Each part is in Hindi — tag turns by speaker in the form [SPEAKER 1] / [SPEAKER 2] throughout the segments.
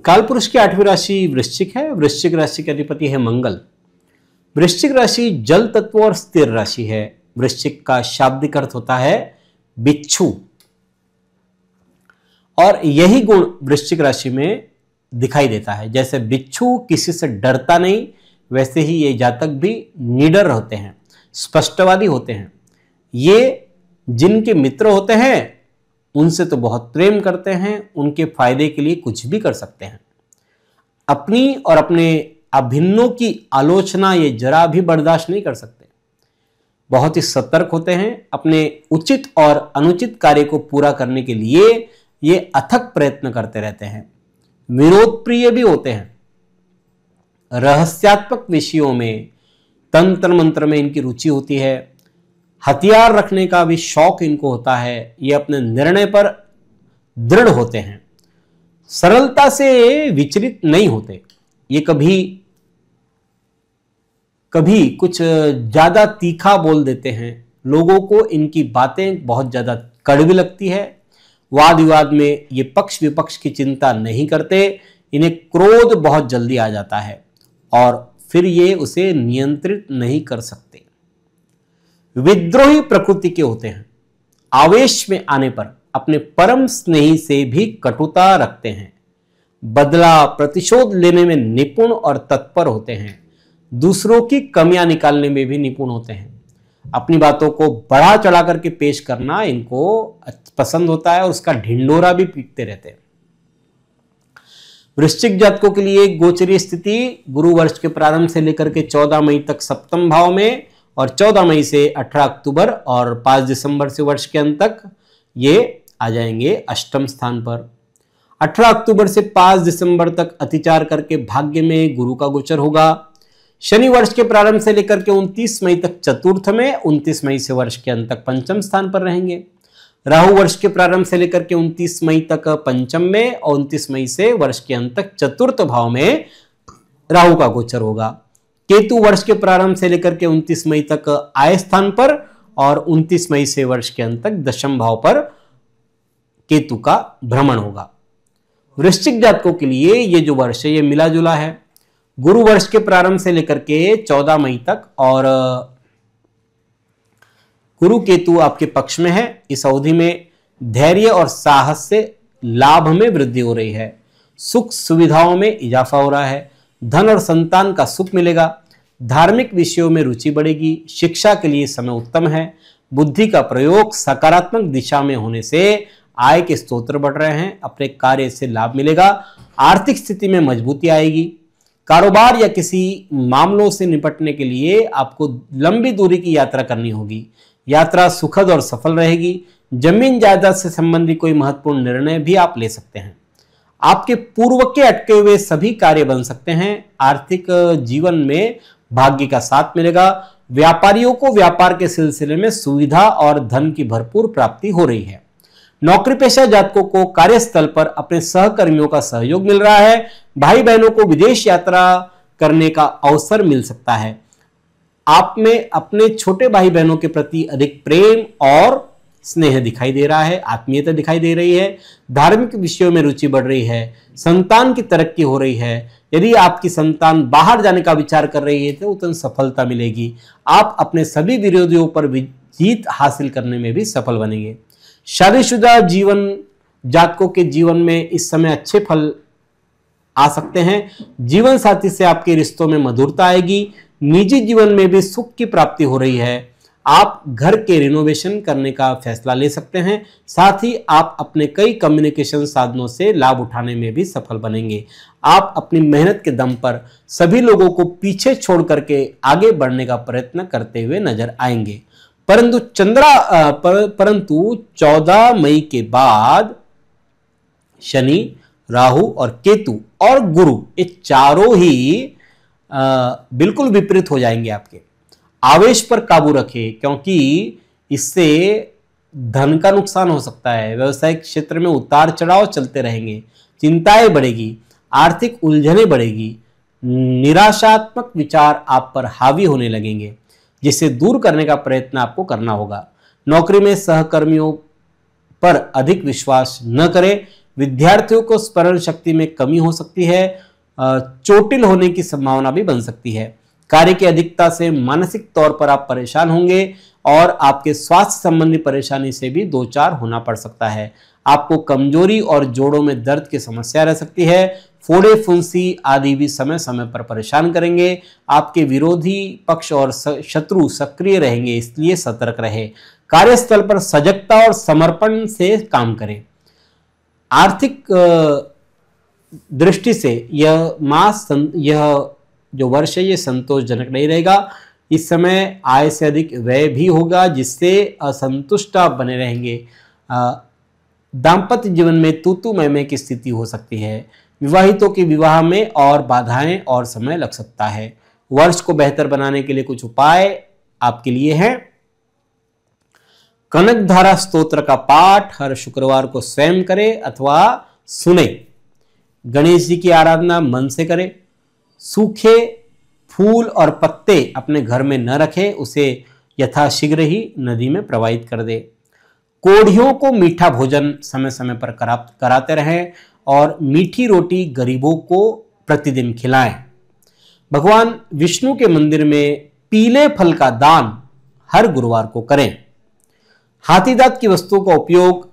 [SPEAKER 1] कालपुरुष की 8वीं राशि वृश्चिक है। वृश्चिक राशि के अधिपति है मंगल। वृश्चिक राशि जल तत्व और स्थिर राशि है। वृश्चिक का शाब्दिक अर्थ होता है बिच्छू, और यही गुण वृश्चिक राशि में दिखाई देता है। जैसे बिच्छू किसी से डरता नहीं, वैसे ही ये जातक भी निडर होते हैं, स्पष्टवादी होते हैं। ये जिनके मित्र होते हैं उनसे तो बहुत प्रेम करते हैं, उनके फायदे के लिए कुछ भी कर सकते हैं। अपनी और अपने अभिन्नों की आलोचना ये जरा भी बर्दाश्त नहीं कर सकते। बहुत ही सतर्क होते हैं। अपने उचित और अनुचित कार्य को पूरा करने के लिए ये अथक प्रयत्न करते रहते हैं। विरोध प्रिय भी होते हैं। रहस्यात्मक विषयों में, तंत्र मंत्र में इनकी रुचि होती है। हथियार रखने का भी शौक इनको होता है। ये अपने निर्णय पर दृढ़ होते हैं। सरलता से विचलित नहीं होते। ये कभी कुछ ज्यादा तीखा बोल देते हैं। लोगों को इनकी बातें बहुत ज्यादा कड़वी लगती है। वाद विवाद में ये पक्ष विपक्ष की चिंता नहीं करते। इन्हें क्रोध बहुत जल्दी आ जाता है और फिर ये उसे नियंत्रित नहीं कर सकते। विद्रोही प्रकृति के होते हैं। आवेश में आने पर अपने परम स्नेही से भी कटुता रखते हैं। बदला प्रतिशोध लेने में निपुण और तत्पर होते हैं। दूसरों की कमियां निकालने में भी निपुण होते हैं। अपनी बातों को बढ़ा चढ़ा करके पेश करना इनको पसंद होता है और उसका ढिंडोरा भी पीटते रहते हैं। वृश्चिक जातकों के लिए गोचरीय स्थिति गुरु वर्ष के प्रारंभ से लेकर के 14 मई तक सप्तम भाव में, और 14 मई से 18 अक्टूबर और 5 दिसंबर से वर्ष के अंत तक ये आ जाएंगे अष्टम स्थान पर। 18 अक्टूबर से 5 दिसंबर तक अतिचार करके भाग्य में गुरु का गोचर होगा। शनि वर्ष के प्रारंभ से लेकर के 29 मई तक चतुर्थ में, 29 मई से वर्ष के अंत तक पंचम स्थान पर रहेंगे। राहु वर्ष के प्रारंभ से लेकर के 29 मई तक पंचम में और 29 मई से वर्ष के अंत तक चतुर्थ भाव में राहु का गोचर होगा। केतु वर्ष के प्रारंभ से लेकर के 29 मई तक आय स्थान पर और 29 मई से वर्ष के अंत तक दशम भाव पर केतु का भ्रमण होगा। वृश्चिक जातकों के लिए ये जो वर्ष है ये मिला जुला है। गुरु वर्ष के प्रारंभ से लेकर के 14 मई तक, और गुरु केतु आपके पक्ष में है। इस अवधि में धैर्य और साहस से लाभ में वृद्धि हो रही है। सुख सुविधाओं में इजाफा हो रहा है। धन और संतान का सुख मिलेगा। धार्मिक विषयों में रुचि बढ़ेगी। शिक्षा के लिए समय उत्तम है। बुद्धि का प्रयोग सकारात्मक दिशा में होने से आय के स्रोत बढ़ रहे हैं। अपने कार्य से लाभ मिलेगा। आर्थिक स्थिति में मजबूती आएगी। कारोबार या किसी मामलों से निपटने के लिए आपको लंबी दूरी की यात्रा करनी होगी। यात्रा सुखद और सफल रहेगी। जमीन जायदाद से संबंधित कोई महत्वपूर्ण निर्णय भी आप ले सकते हैं। आपके पूर्व के अटके हुए सभी कार्य बन सकते हैं। आर्थिक जीवन में भाग्य का साथ मिलेगा। व्यापारियों को व्यापार के सिलसिले में सुविधा और धन की भरपूर प्राप्ति हो रही है। नौकरी पेशा जातकों को कार्यस्थल पर अपने सहकर्मियों का सहयोग मिल रहा है। भाई बहनों को विदेश यात्रा करने का अवसर मिल सकता है। आप में अपने छोटे भाई बहनों के प्रति अधिक प्रेम और स्नेह दिखाई दे रहा है। आत्मीयता दिखाई दे रही है। धार्मिक विषयों में रुचि बढ़ रही है। संतान की तरक्की हो रही है। यदि आपकी संतान बाहर जाने का विचार कर रही है तो उतनी सफलता मिलेगी। आप अपने सभी विरोधियों पर जीत हासिल करने में भी सफल बनेंगे। शादीशुदा जीवन जातकों के जीवन में इस समय अच्छे फल आ सकते हैं। जीवन साथी से आपके रिश्तों में मधुरता आएगी। निजी जीवन में भी सुख की प्राप्ति हो रही है। आप घर के रिनोवेशन करने का फैसला ले सकते हैं। साथ ही आप अपने कई कम्युनिकेशन साधनों से लाभ उठाने में भी सफल बनेंगे। आप अपनी मेहनत के दम पर सभी लोगों को पीछे छोड़ करके आगे बढ़ने का प्रयत्न करते हुए नजर आएंगे। परंतु 14 मई के बाद शनि, राहु और केतु और गुरु ये चारों ही बिल्कुल विपरीत हो जाएंगे आपके। आवेश पर काबू रखें, क्योंकि इससे धन का नुकसान हो सकता है। व्यवसायिक क्षेत्र में उतार चढ़ाव चलते रहेंगे। चिंताएं बढ़ेगी। आर्थिक उलझने बढ़ेगी। निराशात्मक विचार आप पर हावी होने लगेंगे, जिसे दूर करने का प्रयत्न आपको करना होगा। नौकरी में सहकर्मियों पर अधिक विश्वास न करें। विद्यार्थियों को स्मरण शक्ति में कमी हो सकती है, चोटिल होने की संभावना भी बन सकती है। कार्य की अधिकता से मानसिक तौर पर आप परेशान होंगे और आपके स्वास्थ्य संबंधी परेशानी से भी दो चार होना पड़ सकता है। आपको कमजोरी और जोड़ों में दर्द की समस्या रह सकती है। फोड़े फुंसी आदि भी समय समय पर परेशान करेंगे। आपके विरोधी पक्ष और शत्रु सक्रिय रहेंगे, इसलिए सतर्क रहे। कार्यस्थल पर सजगता और समर्पण से काम करें। आर्थिक दृष्टि से यह जो वर्ष है ये संतोषजनक नहीं रहेगा। इस समय आय से अधिक व्यय भी होगा, जिससे असंतुष्ट आप बने रहेंगे। दाम्पत्य जीवन में तूतू मैमे की स्थिति हो सकती है। विवाहितों के विवाह में और बाधाएं और समय लग सकता है। वर्ष को बेहतर बनाने के लिए कुछ उपाय आपके लिए हैं। कनक धारा स्तोत्र का पाठ हर शुक्रवार को स्वयं करें अथवा सुने। गणेश जी की आराधना मन से करें। सूखे फूल और पत्ते अपने घर में न रखें, उसे यथाशीघ्र ही नदी में प्रवाहित कर दे। कोढ़ियों को मीठा भोजन समय समय पर कराते रहें और मीठी रोटी गरीबों को प्रतिदिन खिलाएं। भगवान विष्णु के मंदिर में पीले फल का दान हर गुरुवार को करें। हाथी दांत की वस्तुओं का उपयोग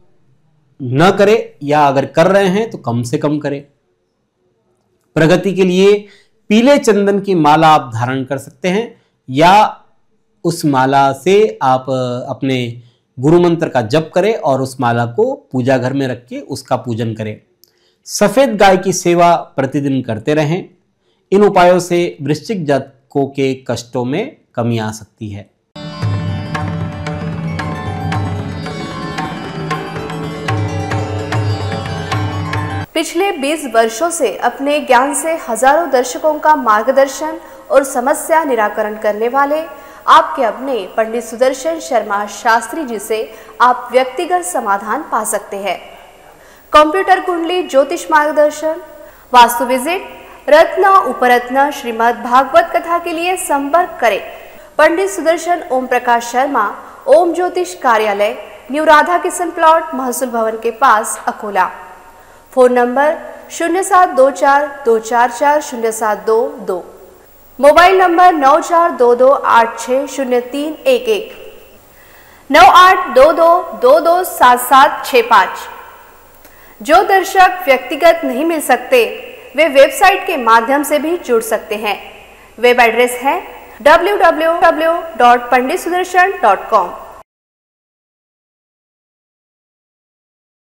[SPEAKER 1] न करें, या अगर कर रहे हैं तो कम से कम करें। प्रगति के लिए पीले चंदन की माला आप धारण कर सकते हैं, या उस माला से आप अपने गुरु मंत्र का जप करें और उस माला को पूजा घर में रख के उसका पूजन करें। सफेद गाय की सेवा प्रतिदिन करते रहें। इन उपायों से वृश्चिक जातकों के कष्टों में कमी आ सकती है।
[SPEAKER 2] पिछले 20 वर्षों से अपने ज्ञान से हजारों दर्शकों का मार्गदर्शन और समस्या निराकरण करने वाले आपके अपने पंडित सुदर्शन शर्मा शास्त्री जी से आप व्यक्तिगत समाधान पा सकते हैं। कंप्यूटर कुंडली ज्योतिष मार्गदर्शन, वास्तु विजिट, रत्न उपरत्न श्रीमद् भागवत कथा के लिए संपर्क करें पंडित सुदर्शन ओम प्रकाश शर्मा, ओम ज्योतिष कार्यालय, न्यू राधा किशन प्लॉट, महसूल भवन के पास, Akola. Phone number 0724244072, mobile number 9422860311, 9822227765। जो दर्शक व्यक्तिगत नहीं मिल सकते वे वेबसाइट के माध्यम से भी जुड़ सकते हैं। वेब एड्रेस है www.panditsudarshan.com।